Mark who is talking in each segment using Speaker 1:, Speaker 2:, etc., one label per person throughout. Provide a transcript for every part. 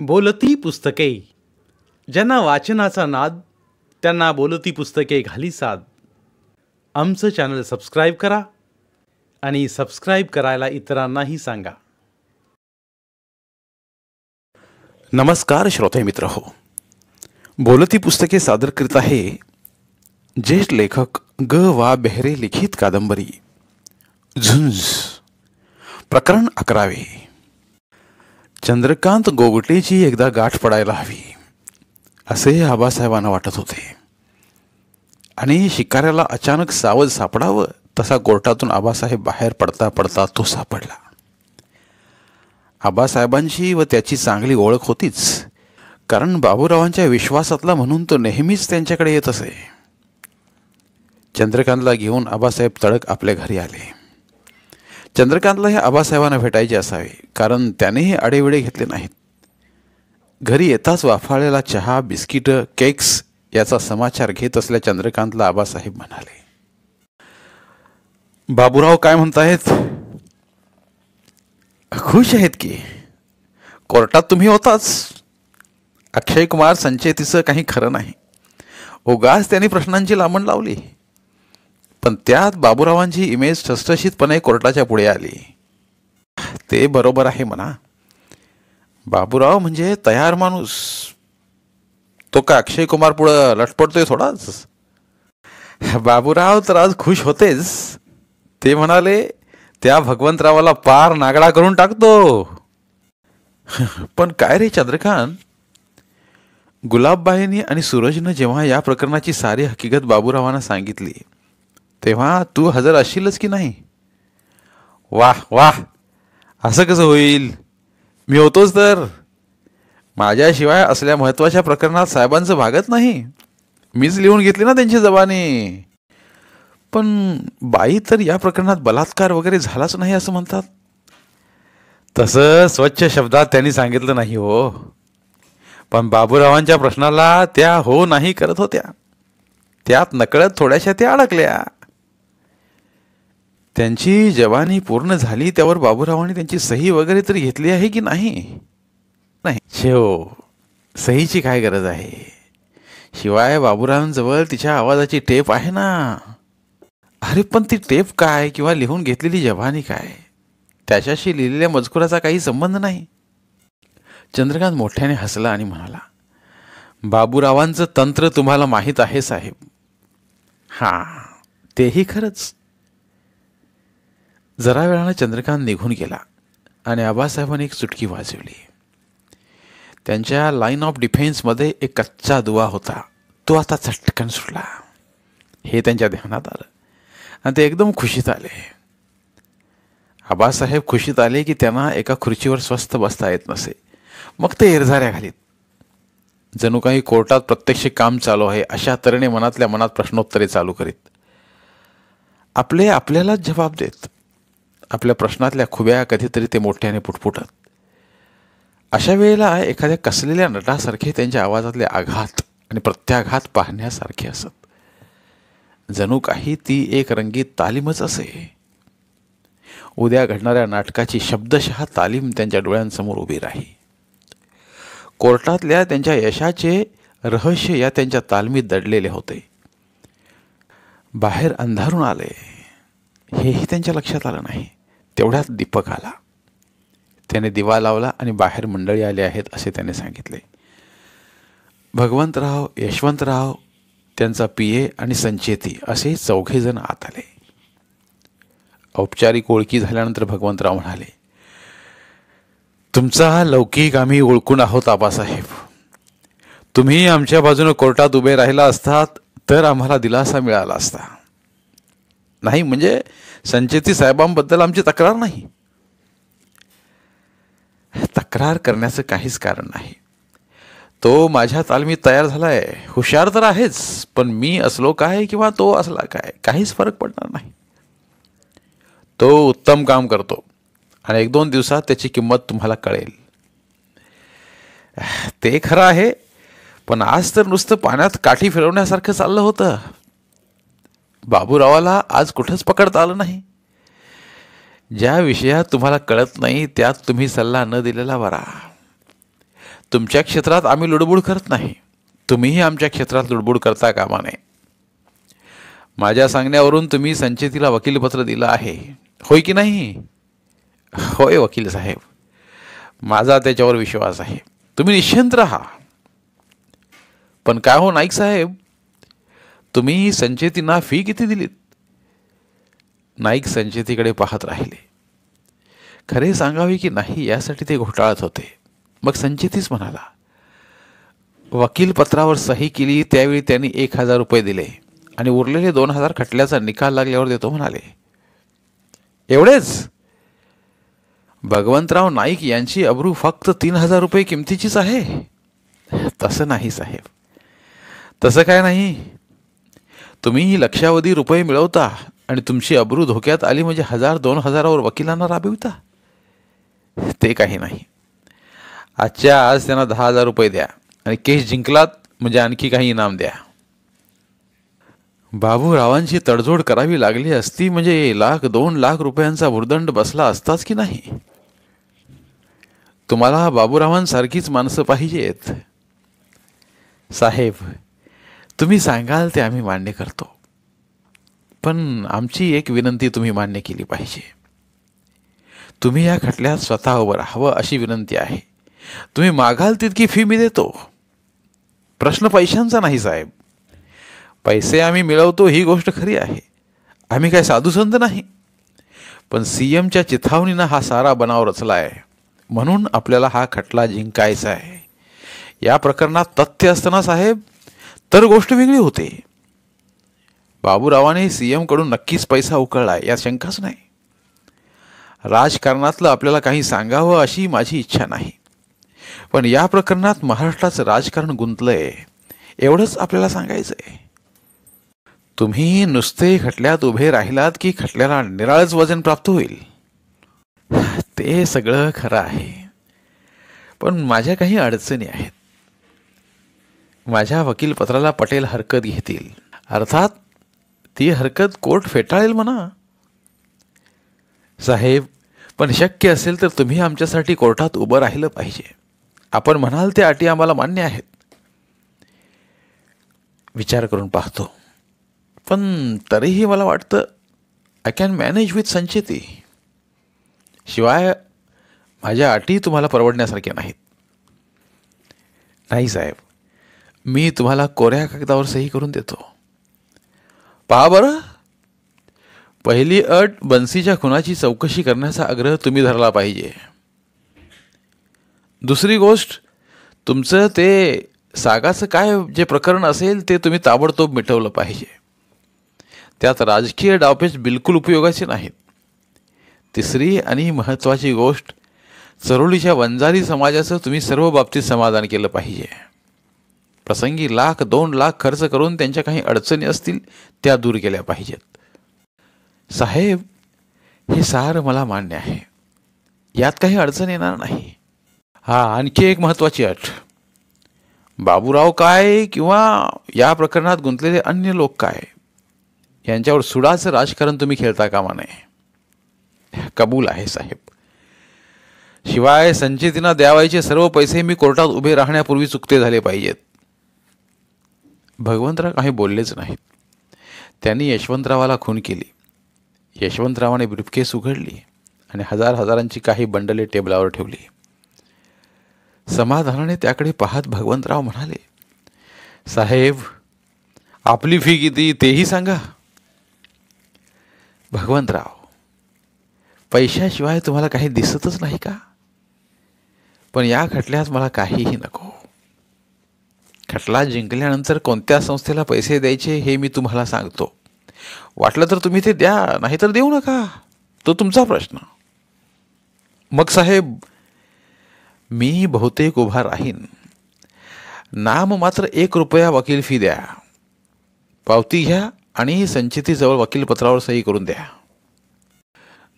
Speaker 1: बोलती पुस्तके. ज्यांना वाचनाचा नाद त्यांना बोलती पुस्तके घाली साद. आमचं चॅनल सबस्क्राईब करा आणि सबस्क्राईब करायला इतरांनाही सांगा. नमस्कार श्रोते मित्र हो. बोलती पुस्तके सादर करीत आहे ज्येष्ठ लेखक ग वा बेहरे लिखित कादंबरी झुंज. प्रकरण 11. चंद्रकांत गोगटेची एकदा गाठ पडायला हवी असे आबासाहेबांना वाटत होते आणि शिकाऱ्याला अचानक सावध सापडावं तसा कोर्टातून आबासाहेब बाहेर पडता पडता तो सापडला. आबासाहेबांची व त्याची चांगली ओळख होतीच, कारण बाबूरावांच्या विश्वासातला म्हणून तो नेहमीच त्यांच्याकडे येत असे. चंद्रकांतला घेऊन आबासाहेब तडक आपल्या घरी आले. चंद्रकांतला हे आबासाहेबांना भेटायचे असावे, कारण त्यानेही आडेविडे घेतले नाहीत. घरी येताच वाफाळलेला चहा, बिस्किट, केक्स याचा समाचार घेत असल्या चंद्रकांतला आबासाहेब म्हणाले, बाबूराव काय म्हणतायत? खुश आहेत की. कोर्टात तुम्ही होताच. अक्षय कुमार संचेतीचं काही खरं नाही. उगाच त्यांनी प्रश्नांची लांबण लावली, पण त्यात बाबूरावांची इमेज ठसठशीतपणे कोर्टाच्या पुढे आली. ते बरोबर आहे म्हणा. बाबूराव म्हणजे तयार माणूस. तो का अक्षय कुमार पुढं लटपटतोय थोडाच. बाबूराव तर आज खुश होतेच. ते म्हणाले, त्या भगवंतरावाला पार नागडा करून टाकतो. पण काय रे चंद्रकांत, गुलाबबाईंनी आणि सूरजनं जेव्हा या प्रकरणाची सारी हकीकत बाबूरावांना सांगितली तेव्हा तू हजर असशीलच की नाही? वाह वाह, असं कसं होईल? मी होतोच तर. माझ्याशिवाय असल्या महत्त्वाच्या प्रकरणात साहेबांचं भागत नाही. मीच लिहून घेतली ना त्यांची जबानी. पण बाई तर या प्रकरणात बलात्कार वगैरे झालाच नाही असं म्हणतात. तसं स्वच्छ शब्दात त्यांनी सांगितलं नाही हो, पण बाबूरावांच्या प्रश्नाला त्या हो नाही करत होत्या. त्यात नकळत थोड्याशा त्या अडकल्या. त्यांची जवानी पूर्ण झाली त्यावर बाबूरावांनी त्यांची सही वगैरे तरी घेतली आहे की नाही? नाही शेव, सहीची काय गरज आहे? शिवाय बाबूरावांजवळ तिच्या आवाजाची टेप आहे ना. अरे पण ती टेप काय किंवा लिहून घेतलेली जवानी काय, त्याच्याशी लिहिलेल्या मजकुराचा काही संबंध नाही. चंद्रकांत मोठ्याने हसला आणि म्हणाला, बाबूरावांचं तंत्र तुम्हाला माहीत आहे साहेब. हां, तेही खरंच. जरा वेळानं चंद्रकांत निघून गेला आणि आबासाहेबांनी एक चुटकी वाजवली. त्यांच्या लाईन ऑफ डिफेन्समध्ये एक कच्चा दुवा होता, तो आता चटकन सुटला. हे त्यांच्या ध्यानात आलं आणि ते एकदम खुशीत आले. आबासाहेब खुशीत आले की त्यांना एका खुर्चीवर स्वस्थ बसता येत नसे. मग ते इरझाऱ्या घालीत, जणू काही कोर्टात प्रत्यक्ष काम चालू आहे अशा तऱ्हेने मनातल्या मनात प्रश्नोत्तरे चालू करीत. आपल्यालाच जबाब देत. आपल्या प्रश्नातल्या खुब्या कधीतरी ते मोठ्याने पुटपुटत. अशा वेळेला एखाद्या कसलेल्या नटासारखे त्यांच्या आवाजातले आघात आणि प्रत्याघात पाहण्यासारखे असत. जणू काही ती एक रंगीत तालीमच असे. उद्या घडणाऱ्या नाटकाची शब्दशः तालीम त्यांच्या डोळ्यांसमोर उभी राही. कोर्टातल्या त्यांच्या यशाचे रहस्य या त्यांच्या तालमीत दडलेले होते. बाहेर अंधारून आले हेही त्यांच्या लक्षात आलं नाही. तेवढ्यात दीपक आला. त्याने दिवा लावला आणि बाहेर मंडळी आले आहेत असे त्याने सांगितले. भगवंतराव, यशवंतराव, त्यांचा पीए आणि संचेती असे 4 जण आत आले. औपचारिक ओळखी झाल्यानंतर भगवंतराव म्हणाले, तुमचा लौकिक आम्ही ओळखून आहोत आबासाहेब. तुम्ही आमच्या बाजूने कोर्टात उभे राहिला असतात तर आम्हाला दिलासा मिळाला असता. नाही म्हणजे संचेती साहेबांबद्दल आमची तक्रार नाही. तक्रार करण्याचं काहीच कारण नाही. तो माझ्या तालमीत तयार झालाय. हुशार तर आहेच, पण मी असलो काय किंवा तो असला काय काहीच फरक पडणार नाही. तो उत्तम काम करतो आणि 1-2 दिवसात त्याची किंमत तुम्हाला कळेल. ते खरं आहे, पण आज तर नुसतं पाण्यात काठी फिरवण्यासारखं चाललं होतं. बाबूरावाला आज कुठंच पकडता आलं नाही. ज्या विषयात तुम्हाला कळत नाही त्यात तुम्ही सल्ला न दिलेला बरा. तुमच्या क्षेत्रात आम्ही लुडबुड करत नाही, तुम्हीही आमच्या क्षेत्रात लुडबुड करता कामा नये. माझ्या सांगण्यावरून तुम्ही संचेतीला वकीलपत्र दिलं आहे, होय की नाही? होय वकील साहेब, माझा त्याच्यावर विश्वास आहे. तुम्ही निश्चिंत राहा. पण काय हो नाईक साहेब, तुम्ही संचेतींना फी किती दिलीत? नाईक संचेतीकडे पाहत राहिले. खरे सांगावे की नाही यासाठी ते घोटाळत होते. मग संचेतीच म्हणाला. वकीलपत्रावर सही केली त्यावेळी त्यांनी 1,000 रुपये दिले आणि उरलेले 2,000 खटल्याचा निकाल लागल्यावर देतो म्हणाले. एवढेच? भगवंतराव नाईक यांची अब्रू फक्त 3,000 रुपये किमतीचीच आहे? तसं नाही साहेब, तसं काय नाही. तुम्ही लक्षावधी रुपये मिळवता आणि तुमची अब्रू धोक्यात आली म्हणजे 1,000-2,000वर वकिलांना राबविता? ते काही नाही. आजच्या आज त्यांना 10,000 रुपये द्या आणि केस जिंकलात म्हणजे आणखी काही इनाम द्या. बाबूरावांची तडजोड करावी लागली असती म्हणजे 1,00,000-2,00,000 रुपयांचा भुर्दंड बसला असताच की नाही. तुम्हाला बाबूरावांसारखीच माणसं पाहिजेत. साहेब, तुम्ही सांगाल ते आम्ही मान्य करतो, पण आमची एक विनंती तुम्ही मान्य केली पाहिजे. तुम्ही या खटल्यात स्वतः उभं राहावं अशी विनंती आहे. तुम्ही मागाल तितकी फी मी देतो. प्रश्न पैशांचा नाही साहेब. पैसे आम्ही मिळवतो ही गोष्ट खरी आहे, आम्ही काय साधुसंत नाही. पण CMच्या चिथावणीनं हा सारा बनाव रचला आहे, म्हणून आपल्याला हा खटला जिंकायचा आहे. या प्रकरणात तथ्य असताना साहेब तर गोष्ट वेगळी होते. बाबूरावाने CM कडून नक्कीच पैसा उकळला यात शंकाच नाही. राजकारणातलं आपल्याला काही सांगावं अशी माझी इच्छा नाही, पण या प्रकरणात महाराष्ट्राचं राजकारण गुंतलंय एवढंच आपल्याला सांगायचंय. तुम्ही नुसते खटल्यात उभे राहिलात की खटल्याला निराळच वजन प्राप्त होईल. ते सगळं खरं आहे, पण माझ्या काही अडचणी आहेत. माझ्या वकीलपत्राला पटेल हरकत घेतील, अर्थात ती हरकत कोर्ट फेटाळेल म्हणा. साहेब, पण शक्य असेल तर तुम्ही आमच्यासाठी कोर्टात उभं राहिलं पाहिजे. आपण म्हणाल त्या अटी आम्हाला मान्य आहेत. विचार करून पाहतो, पण तरीही मला वाटतं I can manage with Sancheti. शिवाय माझ्या अटी तुम्हाला परवडण्यासारख्या नाहीत. नाही साहेब, मी तुम्हाला कोऱ्या कागदावर सही करून देतो. पहा बरं, पहिली अट बन्सीच्या खुनाची चौकशी करण्याचा आग्रह तुम्ही धरला पाहिजे. दुसरी गोष्ट, तुमचं ते सागाचं काय जे प्रकरण असेल ते तुम्ही ताबडतोब मिटवलं पाहिजे. त्यात राजकीय डावपेच बिलकुल उपयोगाचे नाहीत. तिसरी आणि महत्त्वाची गोष्ट, चरोलीच्या वंजारी समाजाचं तुम्ही सर्व बाबतीत समाधान केलं पाहिजे. प्रसंगी 1,00,000-2,00,000 खर्च करून त्यांच्या काही अडचणी असतील त्या दूर केल्या पाहिजेत. साहेब, हे सारं मला मान्य आहे, यात काही अडचण येणार नाही. आणखी एक महत्त्वाची अट, बाबूराव काय किंवा या प्रकरणात गुंतलेले अन्य लोक काय यांच्यावर सुडाचं राजकारण तुम्ही खेळता कामा नये. कबूल आहे साहेब. शिवाय संचेतींना द्यावायचे सर्व पैसे मी कोर्टात उभे राहण्यापूर्वी चुकते झाले पाहिजेत. भगवंतराव काही बोललेच नाहीत. त्यांनी यशवंतरावाला खून केली. यशवंतरावाने ब्रीफकेस उघडली आणि हजारांची काही बंडले टेबलावर ठेवली. समाधानाने त्याकडे पाहत भगवंतराव म्हणाले, साहेब, आपली फी किती तेही सांगा. भगवंतराव, पैशाशिवाय तुम्हाला काही दिसतच नाही का? पण या खटल्यात मला काहीही नको. खटला जिंकल्यानंतर कोणत्या संस्थेला पैसे द्यायचे हे मी तुम्हाला सांगतो. वाटलं तर तुम्ही ते द्या, नाहीतर देऊ नका, तो तुमचा प्रश्न. मग साहेब, मी बहुतेक उभा राहीन. नाम मात्र 1 रुपया वकील फी द्या. पावती घ्या आणि संचितीजवळ वकीलपत्रावर सही करून द्या.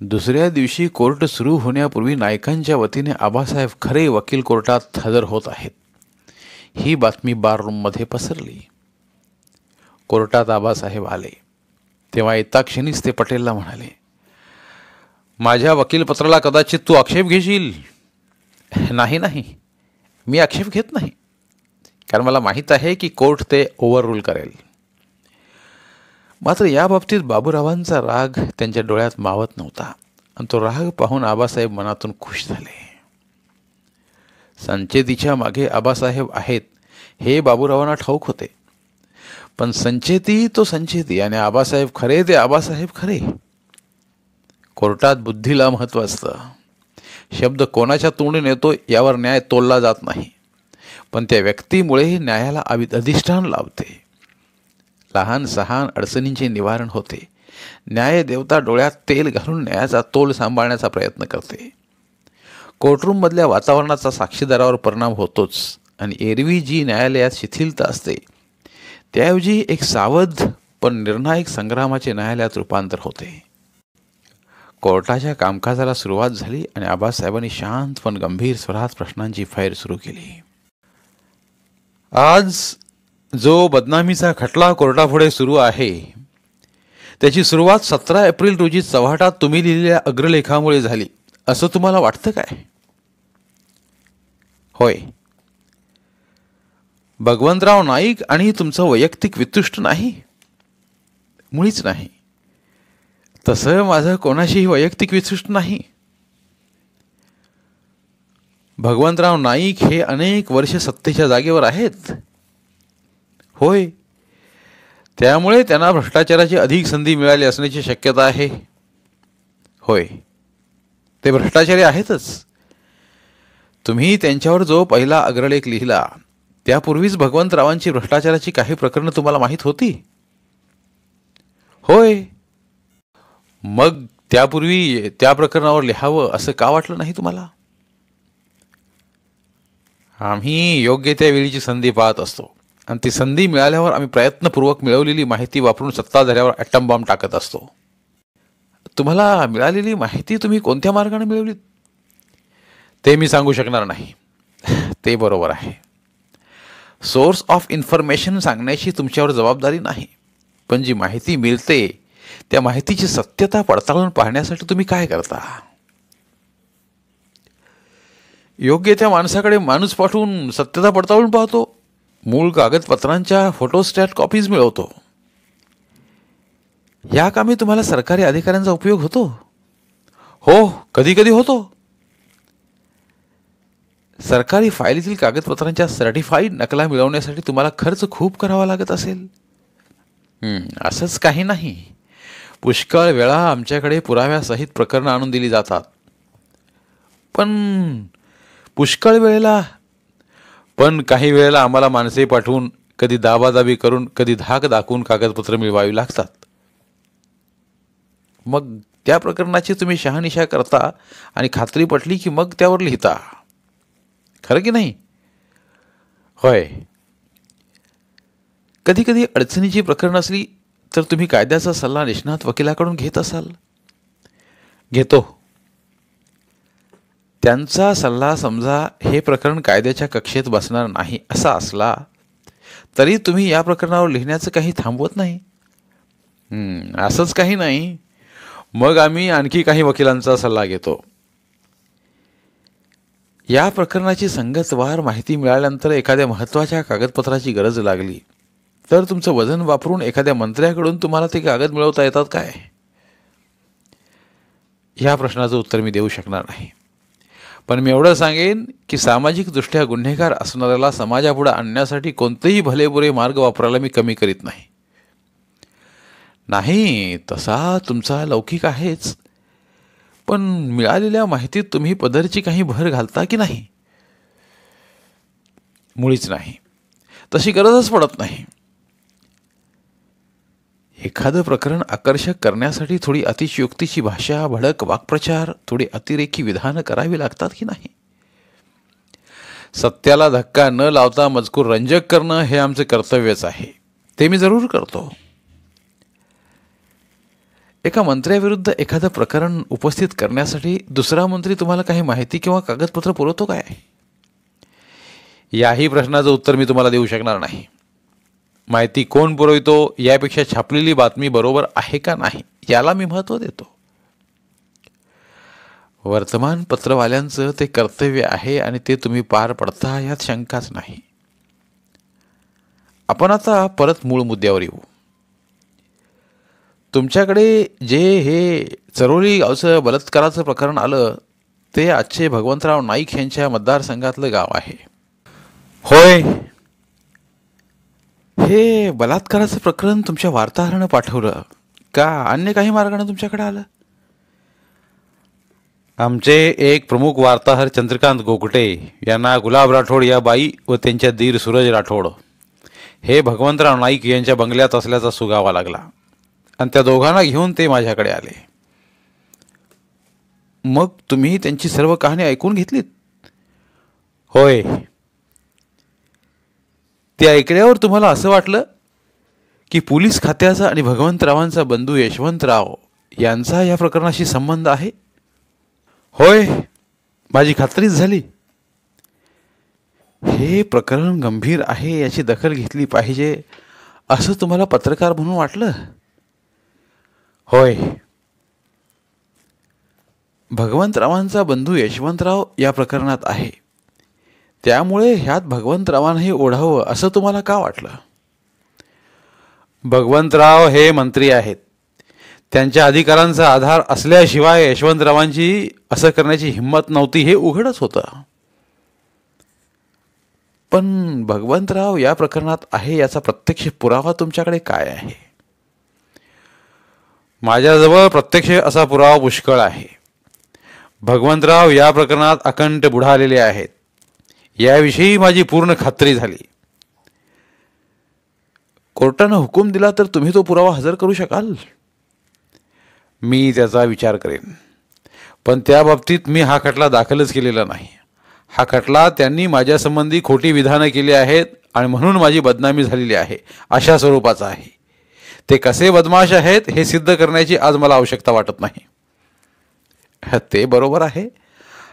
Speaker 1: दुसऱ्या दिवशी कोर्ट सुरू होण्यापूर्वी नायकांच्या वतीने आबासाहेब खरे वकील कोर्टात हजर होत आहेत ही बातमी बाररूममध्ये पसरली. कोर्टात आबासाहेब आले तेव्हा येता क्षणीच ते पटेलला म्हणाले, माझ्या वकीलपत्राला कदाचित तू आक्षेप घेशील. नाही, मी आक्षेप घेत नाही, कारण मला माहीत आहे की कोर्ट ते ओव्हररूल करेल. मात्र या बाबतीत बाबूरावांचा राग त्यांच्या डोळ्यात मावत नव्हता आणि तो राग पाहून आबासाहेब मनातून खुश झाले. संचेतीच्या मागे आबासाहेब आहेत हे बाबूरावांना ठाऊक होते, पण संचेती तो संचेती आणि आबासाहेब खरे ते आबासाहेब खरे. कोर्टात बुद्धीला महत्त्व असतं. शब्द कोणाच्या तोंडून येतो यावर न्याय तोलला जात नाही, पण त्या व्यक्तीमुळे न्यायाला अधिष्ठान लाभते. लहान सहान अडचणींचे निवारण होते. न्यायदेवता डोळ्यात तेल घालून न्यायाचा तोल सांभाळण्याचा प्रयत्न करते. कोर्टरूममधल्या वातावरणाचा साक्षीदारावर परिणाम होतोच आणि एरवी जी न्यायालयात शिथिलता असते त्याऐवजी एक सावध पण निर्णायक संग्रामाचे न्यायालयात रूपांतर होते. कोर्टाच्या कामकाजाला सुरुवात झाली आणि आबासाहेबांनी शांत पण गंभीर स्वरात प्रश्नांची फैर सुरू केली. आज जो बदनामीचा खटला कोर्टापुढे सुरू आहे त्याची सुरुवात 17 एप्रिल रोजी चव्हाटात तुम्ही लिहिलेल्या अग्रलेखामुळे झाली असं तुम्हाला वाटतं काय? होय. भगवंतराव नाईक आणि तुमचं वैयक्तिक वितुष्ट नाही, मुळीच नाही. तसं माझं कोणाशीही वैयक्तिक वितुष्ट नाही. भगवंतराव नाईक हे अनेक वर्ष सत्तेच्या जागेवर आहेत. होय. त्यामुळे त्यांना भ्रष्टाचाराची अधिक संधी मिळाली असण्याची शक्यता आहे. होय, ते भ्रष्टाचारी आहेतच. तुम्ही त्यांच्यावर जो पहिला अग्रलेख लिहिला त्यापूर्वीच भगवंतरावांची भ्रष्टाचाराची काही प्रकरणं तुम्हाला माहीत होती? होय. मग त्यापूर्वी त्या प्रकरणावर लिहावं असं का वाटलं नाही तुम्हाला? आम्ही योग्य त्या वेळीची संधी पाहत असतो आणि ती संधी मिळाल्यावर आम्ही प्रयत्नपूर्वक मिळवलेली माहिती वापरून सत्ताधाऱ्यावर ॲटम बॉम्ब टाकत असतो. तुम्हाला मिळालेली माहिती तुम्ही कोणत्या मार्गाने मिळवली ते मी सांगू शकणार नाही. ते बरोबर आहे. सोर्स ऑफ इन्फॉर्मेशन सांगण्याची तुमच्यावर जबाबदारी नाही, पण जी माहिती मिळते त्या माहितीची सत्यता पडताळून पाहण्यासाठी तुम्ही काय करता? योग्य त्या माणसाकडे माणूस पाठवून सत्यता पडताळून पाहतो. मूळ कागदपत्रांच्या फोटोस्टॅट कॉपीज मिळवतो. या कामी तुम्हाला सरकारी अधिकाऱ्यांचा उपयोग होतो? हो, कधी कधी होतो. सरकारी फाईलीतील कागदपत्रांच्या सर्टिफाईड नकला मिळवण्यासाठी तुम्हाला खर्च खूप करावा लागत असेल. असंच काही नाही. पुष्कळ वेळा आमच्याकडे पुराव्यासहित प्रकरणं आणून दिली जातात, पण काही वेळेला आम्हाला माणसे पाठवून, कधी दाबादाबी करून, कधी धाक दाखवून कागदपत्र मिळवावी लागतात. मग त्या प्रकरणाची तुम्ही शहानिशा करता आणि खात्री पटली की मग त्यावर लिहिता, खरं की नाही? होय. कधी कधी अडचणीची प्रकरण असली तर तुम्ही कायद्याचा सल्ला निष्णात वकिलाकडून घेत असाल? घेतो. त्यांचा सल्ला समजा हे प्रकरण कायद्याच्या कक्षेत बसणार नाही असा असला तरी तुम्ही या प्रकरणावर लिहिण्याचं काही थांबवत नाही? असंच काही नाही. मग आम्ही आणखी काही वकिलांचा सल्ला घेतो. या प्रकरणाची संगतवार माहिती मिळाल्यानंतर एखाद्या महत्त्वाच्या कागदपत्राची गरज लागली तर तुमचं वजन वापरून एखाद्या मंत्र्याकडून तुम्हाला ते कागद मिळवता येतात काय? ह्या प्रश्नाचं उत्तर मी देऊ शकणार नाही, पण मी एवढं सांगेन की सामाजिकदृष्ट्या गुन्हेगार असणाऱ्याला समाजापुढे आणण्यासाठी कोणतेही भलेबुरे मार्ग वापरायला मी कमी करीत नाही. नाही, तसा तुमचा लौकिक आहेच, पण मिळालेल्या माहितीत तुम्ही पदरची काही भर घालता की नाही? मुळीच नाही. तशी गरजच पडत नाही. एखादं प्रकरण आकर्षक करण्यासाठी थोडी अतिशयोक्तीची भाषा, भडक वाक्प्रचार, थोडी अतिरेकी विधानं करावी लागतात की नाही? सत्याला धक्का न लावता मजकूर रंजक करणं हे आमचे कर्तव्यच आहे. ते मी जरूर करतो. एका मंत्र्याविरुद्ध एखादं प्रकरण उपस्थित करण्यासाठी दुसरा मंत्री तुम्हाला काही माहिती किंवा कागदपत्र पुरवतो काय? याही प्रश्नाचं उत्तर मी तुम्हाला देऊ शकणार नाही. माहिती कोण पुरवितो यापेक्षा छापलेली बातमी बरोबर आहे का नाही याला मी महत्त्व देतो. वर्तमानपत्रवाल्यांचं ते कर्तव्य आहे आणि ते तुम्ही पार पडता यात शंकाच नाही. आपण आता परत मूळ मुद्द्यावर येऊ. तुमच्याकडे जे हे चरोली गावचं बलात्काराचं प्रकरण आलं ते आजचे भगवंतराव नाईक यांच्या मतदारसंघातलं गाव आहे. होय, हे बलात्काराचं प्रकरण तुमच्या वार्ताहरानं पाठवलं का अन्य काही मार्गाने तुमच्याकडे आलं? आमचे एक प्रमुख वार्ताहर चंद्रकांत गोगटे यांना गुलाब राठोड या बाई व त्यांच्या दीर सूरज राठोड हे भगवंतराव नाईक यांच्या बंगल्यात असल्याचा सुगावा लागला आणि त्या दोघांना घेऊन ते माझ्याकडे आले. मग तुम्ही त्यांची सर्व कहाणी ऐकून घेतलीत? होय. ते ऐकल्यावर तुम्हाला असं वाटलं की पोलीस खात्याचा आणि भगवंतरावांचा बंधू यशवंतराव यांचा या प्रकरणाशी संबंध आहे? होय, माझी खात्रीच झाली. हे प्रकरण गंभीर आहे, याची दखल घेतली पाहिजे असं तुम्हाला पत्रकार म्हणून वाटलं? होय. भगवंतरावांचा बंधू यशवंतराव या प्रकरणात आहे, त्यामुळे ह्यात भगवंतरावांनाही ओढावं असं तुम्हाला का वाटलं? भगवंतराव हे मंत्री आहेत, त्यांच्या अधिकारांचा आधार असल्याशिवाय यशवंतरावांची असं करण्याची हिंमत नव्हती हे उघडच होतं. पण भगवंतराव या प्रकरणात आहे याचा प्रत्यक्ष पुरावा तुमच्याकडे काय आहे? माझ्याजवळ प्रत्यक्ष असा पुरावा पुष्कळ आहे. भगवंतराव या प्रकरणात अकंठ बुडालेले आहेत याविषयी माझी पूर्ण खात्री झाली. कोर्टानं हुकूम दिला तर तुम्ही तो पुरावा हजर करू शकाल? मी त्याचा विचार करेन, पण त्या बाबतीत मी हा खटला दाखलच केलेला नाही. हा खटला त्यांनी माझ्यासंबंधी खोटी विधानं केली आहेत आणि म्हणून माझी बदनामी झालेली आहे अशा स्वरूपाचा आहे. ते कसे बदमाश आहेत हे सिद्ध करण्याची आज मला आवश्यकता वाटत नाही. ते बरोबर आहे.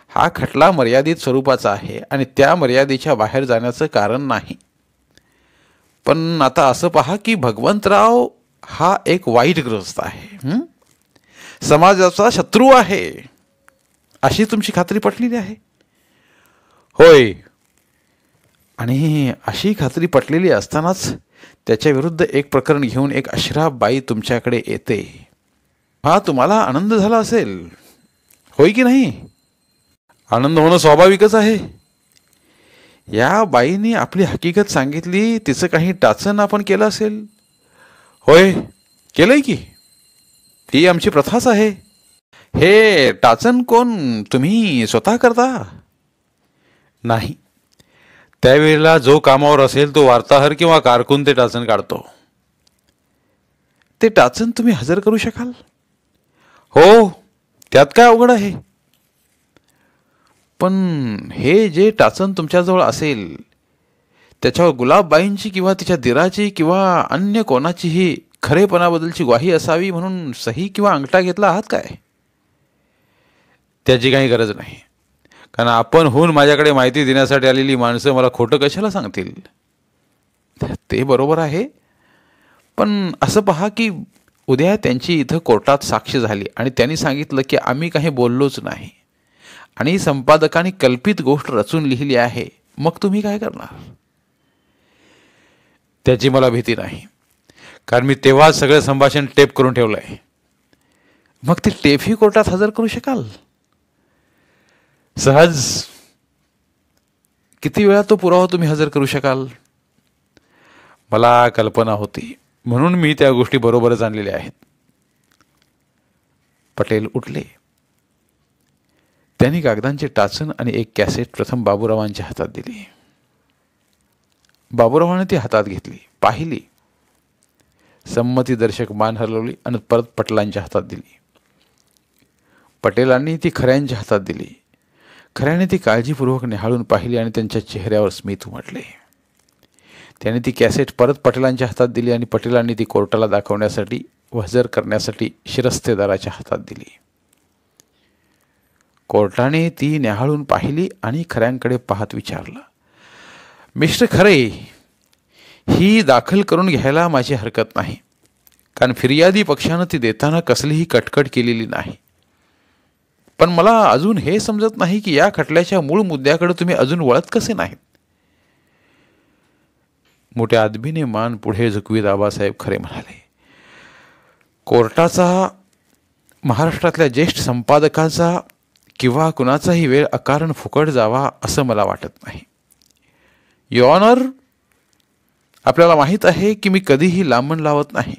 Speaker 1: हा खटला मर्यादित स्वरूपाचा आहे आणि त्या मर्यादेच्या बाहेर जाण्याचं कारण नाही. पण आता असं पहा की भगवंतराव हा एक वाईट ग्रस्त आहे, समाजाचा शत्रू आहे, अशी तुमची खात्री पटलेली आहे? होय. आणि अशी खात्री पटलेली असतानाच त्याच्या विरुद्ध एक प्रकरण घेऊन एक अशराफ बाई तुमच्याकडे येते. हा तुम्हाला आनंद झाला असेल, होय की नाही? आनंद होणं स्वाभाविकच आहे. या बाईने आपली हकीकत सांगितली, तिचं काही टाचन आपण केलं असेल? होय, केलंय की. ती आमची प्रथाच आहे. हे टाचन कोण तुम्ही स्वतः करता? नाही, त्यावेळेला जो कामावर असेल तो वार्ताहर किंवा कारकून ते टाचन काढतो. ते टाचन तुम्ही हजर करू शकाल? हो, त्यात काय अवघड आहे? पण हे जे टाचन तुमच्याजवळ असेल त्याच्यावर गुलाबबाईंची किंवा तिच्या दिराची किंवा अन्य कोणाचीही खरेपणाबद्दलची ग्वाही असावी म्हणून सही किंवा अंगठा घेतला आहात काय? त्याची काही गरज नाही, कारण आपण होऊन माझ्याकडे माहिती देण्यासाठी आलेली माणसं मला खोटं कशाला सांगतील? ते बरोबर आहे. पण असं पहा की उद्या त्यांची इथं कोर्टात साक्ष झाली आणि त्यांनी सांगितलं की आम्ही काही बोललोच नाही आणि संपादकांनी कल्पित गोष्ट रचून लिहिली आहे, मग तुम्ही काय करणार? त्याची मला भीती नाही, कारण मी तेव्हाच सगळं संभाषण टेप करून ठेवलं आहे. मग ते टेपही कोर्टात हजर करू शकाल? सहज. किती वेळा तो पुरावा तुम्ही हजर करू शकाल? मला कल्पना होती म्हणून मी त्या गोष्टी बरोबरच आणलेल्या आहेत. पटेल उठले. त्यांनी कागदांचे टाचन आणि एक कॅसेट प्रथम बाबूरावांच्या हातात दिली. बाबूरावाने ती हातात घेतली, पाहिली, संमतीदर्शक मान हलवली आणि परत पटेलांच्या हातात दिली. पटेलांनी ती खऱ्यांच्या हातात दिली. खऱ्याने ती काळजीपूर्वक निहाळून पाहिली आणि त्यांच्या चेहऱ्यावर स्मित उमटले. त्याने ती कॅसेट परत पटेलांच्या हातात दिली आणि पटेलांनी ती कोर्टाला दाखवण्यासाठी व हजर करण्यासाठी शिरस्तेदाराच्या हातात दिली. कोर्टाने ती निहाळून पाहिली आणि खऱ्यांकडे पाहत विचारलं, मिस्टर खरे, ही दाखल करून घ्यायला माझी हरकत नाही, कारण फिर्यादी पक्षानं ती देताना कसलीही कटकट केलेली नाही. पण मला अजून हे समजत नाही की या खटल्याच्या मूळ मुद्द्याकडे तुम्ही अजून वळत कसे नाहीत. मोठ्या अदबीने मान पुढे झुकवीत आबासाहेब खरे म्हणाले, कोर्टाचा, महाराष्ट्रातल्या ज्येष्ठ संपादकाचा किंवा कुणाचाही वेळ अकारण फुकट जावा असं मला वाटत नाही. युअर ऑनर, आपल्याला माहीत आहे की मी कधीही लांबण लावत नाही.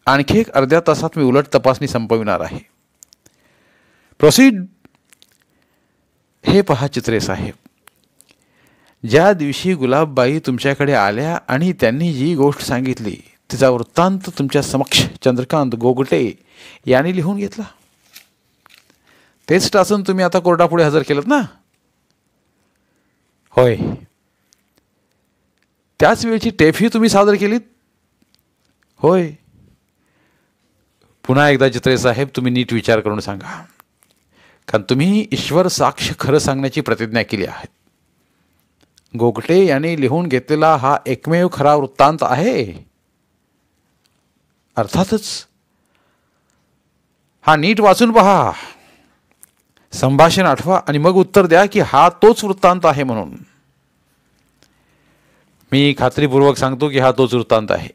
Speaker 1: आणखी एक अर्ध्या तासात मी उलट तपासणी संपविणार आहे. प्रोसीड. हे पहा चित्रे साहेब, ज्या दिवशी गुलाबबाई तुमच्याकडे आल्या आणि त्यांनी जी गोष्ट सांगितली तिचा वृत्तांत तुमच्या समक्ष चंद्रकांत गोगटे यांनी लिहून घेतला. तेच टाचन तुम्ही आता कोर्टापुढे हजर केलं ना? होय. त्याच वेळची टेपही तुम्ही सादर केलीत? होय. पुन्हा एकदा चित्रे साहेब, तुम्ही नीट विचार करून सांगा, कारण तुम्ही ईश्वर साक्ष खरं सांगण्याची प्रतिज्ञा केली आहे. गोगटे यांनी लिहून घेतलेला हा एकमेव खरा वृत्तांत आहे? अर्थातच. हा नीट वाचून पहा, संभाषण आठवा आणि मग उत्तर द्या की हा तोच वृत्तांत आहे म्हणून. मी खात्रीपूर्वक सांगतो की हा तोच वृत्तांत आहे.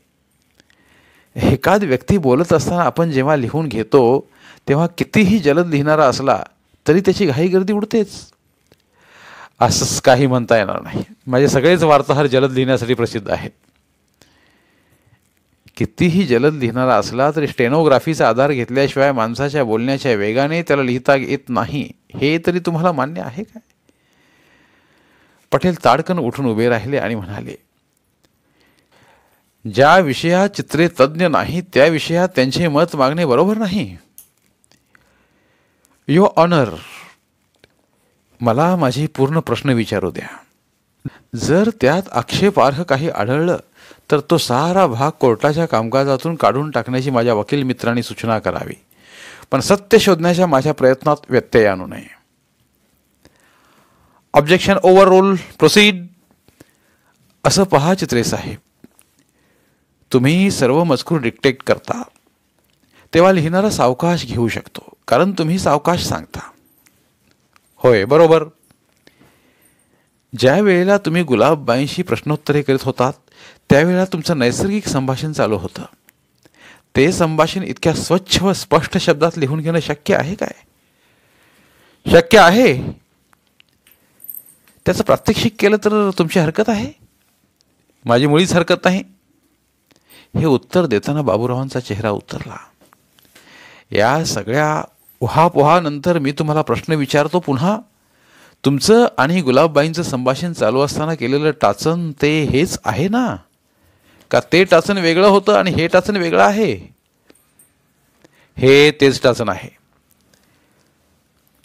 Speaker 1: एखाद व्यक्ती बोलत असताना आपण जेव्हा लिहून घेतो तेव्हा कितीही जलद लिहिणारा असला तरी त्याची घाई गर्दी उडतेच. असंच काही म्हणता येणार नाही. माझे सगळेच वार्ताहर जलद लिहिण्यासाठी प्रसिद्ध आहेत. कितीही जलद लिहिणारा असला तरी स्टेनोग्राफीचा आधार घेतल्याशिवाय माणसाच्या बोलण्याच्या वेगाने त्याला लिहिता येत नाही, हे तरी तुम्हाला मान्य आहे काय? पटेल ताडकन उठून उभे राहिले आणि म्हणाले, ज्या विषयात चित्रे तज्ज्ञ नाहीत त्या विषयात त्यांचे मत मागणे बरोबर नाही. युअर ऑनर, मला माझी पूर्ण प्रश्न विचारू द्या. जर त्यात आक्षेपार्ह काही आढळलं तर तो सारा भाग कोर्टाच्या कामकाजातून काढून टाकण्याची माझ्या वकील मित्रांनी सूचना करावी, पण सत्य शोधण्याच्या माझ्या प्रयत्नात व्यत्यय आणू नये. ऑब्जेक्शन ओव्हररूल. प्रोसीड. असं पहा चित्रे साहेब, तुम्ही सर्व मजकूर डिक्टेट करता तेव्हा लिहिणारा सावकाश घेऊ शकतो, कारण तुम्ही सावकाश सांगता. होय, बरोबर. ज्या वेळेला तुम्ही गुलाबबाईंशी प्रश्नोत्तरे करीत होतात त्यावेळेला तुमचं नैसर्गिक संभाषण चालू होतं. ते संभाषण इतक्या स्वच्छ व स्पष्ट शब्दात लिहून घेणं शक्य आहे काय? शक्य आहे. त्याचं प्रात्यक्षिक केलं तर तुमची हरकत आहे? माझी मुळीच हरकत नाही. हे उत्तर देताना बाबूरावांचा चेहरा उतरला. या सगळ्या उहापोहानंतर मी तुम्हाला प्रश्न विचारतो पुन्हा. तुमचं आणि गुलाबबाईंचं संभाषण चालू असताना केलेलं टाचन ते हेच आहे ना? का ते टाचन वेगळं होतं आणि हे टाचन वेगळं आहे? हे तेच टाचन आहे.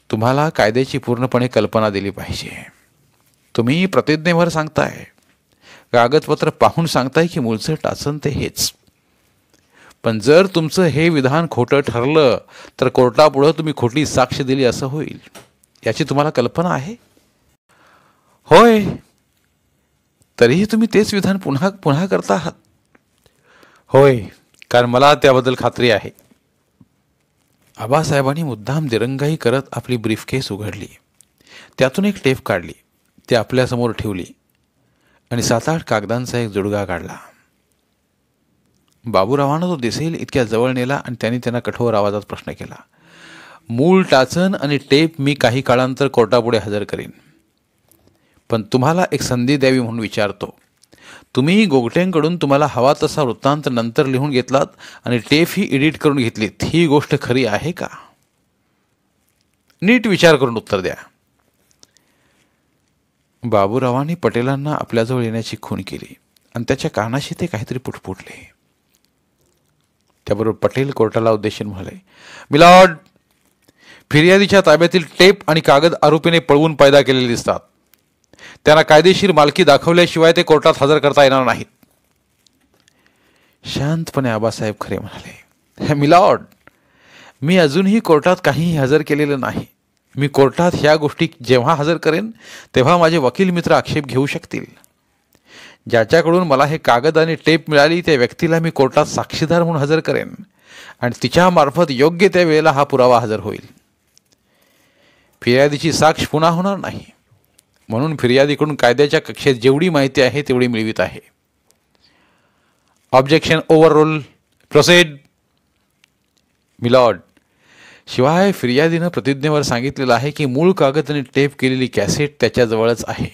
Speaker 1: तुम्हाला कायद्याची पूर्णपणे कल्पना दिली पाहिजे. तुम्ही प्रतिज्ञेवर सांगताय, कागदपत्र पाहून सांगताय की मूळचं टाचन ते हेच. पण जर तुमचं हे विधान खोटं ठरलं तर कोर्टापुढं तुम्ही खोटी साक्ष दिली असं होईल. याची तुम्हाला कल्पना आहे? होय. तरीही तुम्ही तेच विधान पुन्हा पुन्हा करता आहात? होय, कारण मला त्याबद्दल खात्री आहे. आबासाहेबांनी मुद्दाम दिरंगाई करत आपली ब्रीफकेस उघडली, त्यातून एक टेप काढली, ती आपल्यासमोर ठेवली आणि 7-8 कागदांचा एक जुडगा काढला. बाबूरावांना तो दिसेल इतक्या जवळ नेला आणि त्यांनी त्यांना कठोर आवाजात प्रश्न केला. मूळ टाचन आणि टेप मी काही काळानंतर कोर्टापुढे हजर करीन, पण तुम्हाला एक संधी द्यावी म्हणून विचारतो. तुम्ही गोगटेंकडून तुम्हाला हवा तसा वृत्तांत नंतर लिहून घेतलात आणि टेप ही एडिट करून घेतलीत, ही गोष्ट खरी आहे का? नीट विचार करून उत्तर द्या. बाबूरावांनी पटेलांना आपल्याजवळ येण्याची खूण केली आणि त्याच्या कानाशी ते काहीतरी पुटपुटले. त्याबरोबर पटेल कोर्टाला उद्देशून म्हणाले, मिलॉर्ड, फिर्यादीच्या ताब्यातील टेप आणि कागद आरोपीने पळवून पैदा केलेले दिसतात. त्यांना कायदेशीर मालकी दाखवल्याशिवाय ते कोर्टात हजर करता येणार नाहीत. शांतपणे आबासाहेब खरे म्हणाले, मिलॉर्ड, मी अजूनही कोर्टात काहीही हजर केलेलं नाही. मी कोर्टात ह्या गोष्टी जेव्हा हजर करेन तेव्हा माझे वकील मित्र आक्षेप घेऊ शकतील. ज्याच्याकडून मला हे कागद आणि टेप मिळाली त्या व्यक्तीला मी कोर्टात साक्षीदार म्हणून हजर करेन आणि तिच्यामार्फत योग्य त्या वेळेला हा पुरावा हजर होईल. फिर्यादीची साक्ष पुन्हा होणार नाही, म्हणून फिर्यादीकडून कायद्याच्या कक्षेत जेवढी माहिती आहे तेवढी मिळवित आहे. ऑब्जेक्शन ओव्हररूल. प्रोसेड. मिलॉर्ड, शिवाय फिर्यादीनं प्रतिज्ञेवर सांगितलेलं आहे की मूळ कागद आणि टेप केलेली कॅसेट त्याच्याजवळच आहे.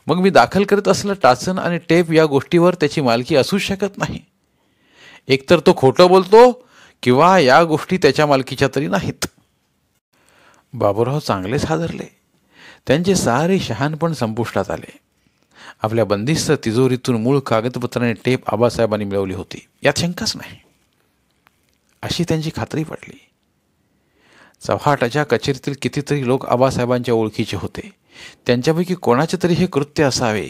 Speaker 1: मग मी दाखल करत असलेलं टाचन आणि टेप या गोष्टीवर त्याची मालकी असूच शकत नाही. एकतर तो खोटं बोलतो किंवा या गोष्टी त्याच्या मालकीच्या तरी नाहीत. बाबूराव चांगलेच हादरले. त्यांचे सारे शहाणपण संपुष्टात आले. आपल्या बंदिस्त तिजोरीतून मूळ कागदपत्र आणि टेप आबासाहेबांनी मिळवली होती यात शंकाच नाही, अशी त्यांची खात्री पडली. चव्हाटाच्या कचेरीतील कितीतरी लोक आबासाहेबांच्या ओळखीचे होते. त्यांच्यापैकी कोणाचे तरी हे कृत्य असावे.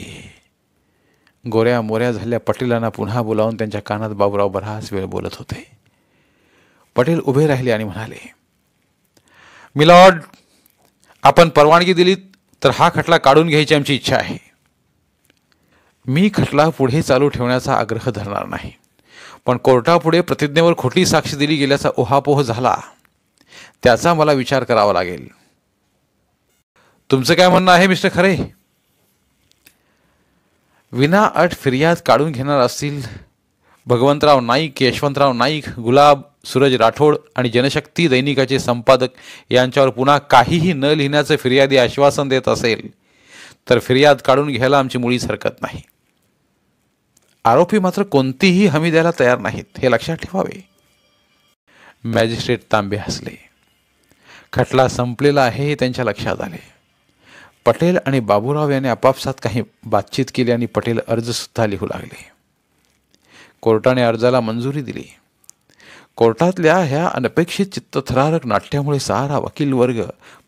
Speaker 1: गोऱ्या मोऱ्या झाल्या पटेलांना पुन्हा बोलावून त्यांच्या कानात बाबूराव बराच वेळ बोलत होते. पटेल उभे राहिले आणि म्हणाले, मिलॉर्ड, आपण परवानगी दिलीत तर हा खटला काढून घ्यायची आमची इच्छा आहे. मी खटला पुढे चालू ठेवण्याचा आग्रह धरणार नाही, पण कोर्टापुढे प्रतिज्ञेवर खोटी साक्ष दिली गेल्याचा ओहापोह झाला त्याचा मला विचार करावा लागेल. तुमचं काय म्हणणं आहे मिस्टर खरे? विना अट फिर्याद काढून घेणार असतील भगवंतराव नाईक, यशवंतराव नाईक, गुलाब, सूरज राठोड आणि जनशक्ती दैनिकाचे संपादक यांच्यावर पुन्हा काहीही न लिहिण्याचं फिर्यादी आश्वासन देत असेल तर फिर्याद काढून घ्यायला आमची मुळीच हरकत नाही. आरोपी मात्र कोणतीही हमी द्यायला तयार नाहीत, हे लक्षात ठेवावे. मॅजिस्ट्रेट तांबे हसले. खटला संपलेला आहे हे त्यांच्या लक्षात आले. पटेल आणि बाबूराव यांनी आपापसात काही बातचीत केली आणि पटेल अर्जसुद्धा लिहू लागले. कोर्टाने अर्जाला मंजुरी दिली. कोर्टातल्या ह्या अनपेक्षित चित्तथरारक नाट्यामुळे सारा वकील वर्ग,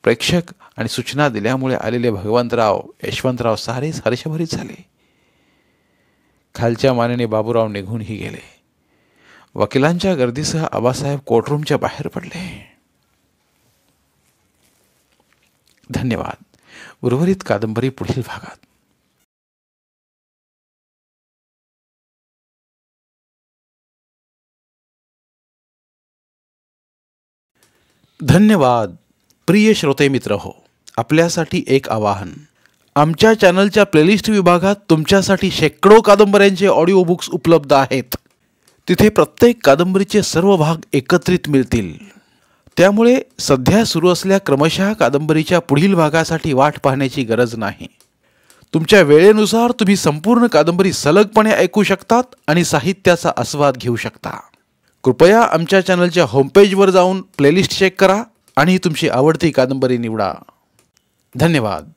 Speaker 1: प्रेक्षक आणि सूचना दिल्यामुळे आलेले भगवंतराव, यशवंतराव सारेच हर्षभरीत झाले. खालच्या मानेने बाबूराव निघूनही गेले. वकिलांच्या गर्दीसह आबासाहेब कोर्टरूमच्या बाहेर पडले. धन्यवाद. उर्वरित कादंबरी पुढील भागात. धन्यवाद. प्रिय श्रोते मित्र हो, आपल्यासाठी एक आवाहन. आमच्या चॅनलच्या प्लेलिस्ट विभागात तुमच्यासाठी शेकडो कादंबऱ्यांचे ऑडिओ बुक्स उपलब्ध आहेत. तिथे प्रत्येक कादंबरीचे सर्व भाग एकत्रित मिळतील. त्यामुळे सध्या सुरू असलेल्या क्रमशः कादंबरीच्या पुढील भागासाठी वाट पाहण्याची गरज नाही. तुमच्या वेळेनुसार तुम्ही संपूर्ण कादंबरी सलगपणे ऐकू शकतात आणि साहित्याचा आस्वाद घेऊ शकता. कृपया आमच्या चॅनलच्या होमपेजवर जाऊन प्लेलिस्ट चेक करा आणि तुमची आवडती कादंबरी निवडा. धन्यवाद.